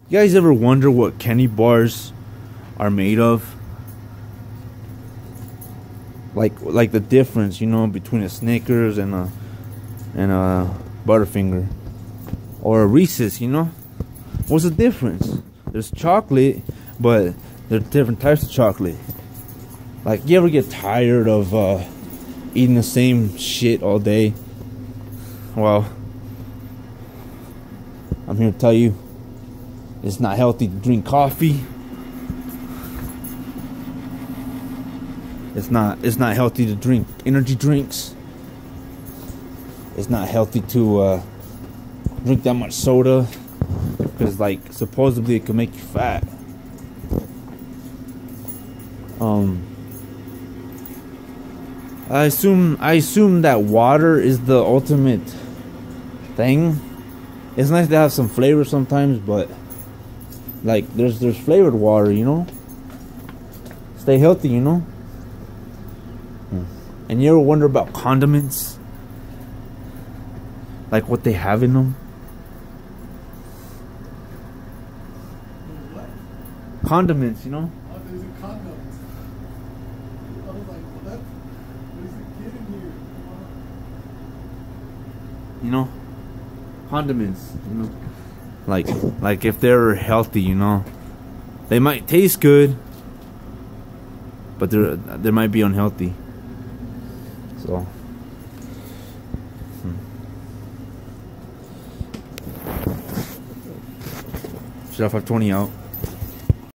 You guys ever wonder what candy bars are made of? Like the difference, you know, between a Snickers and a Butterfinger or a Reese's, you know? What's the difference? There's chocolate, but there's different types of chocolate. Like, you ever get tired of eating the same shit all day? Well, I'm here to tell you, it's not healthy to drink coffee. It's not healthy to drink energy drinks. It's not healthy to drink that much soda, because like supposedly it can make you fat. I assume that water is the ultimate thing. It's nice to have some flavor sometimes, but like there's flavored water, you know. Stay healthy, you know. And you ever wonder about condiments? Like what they have in them? What? Condiments, you know? Oh, there's a condoments. I was like, what? There's a kid in here. You know? Condiments, you know? Like if they're healthy, you know? They might taste good, but they might be unhealthy. So Should I 520 out?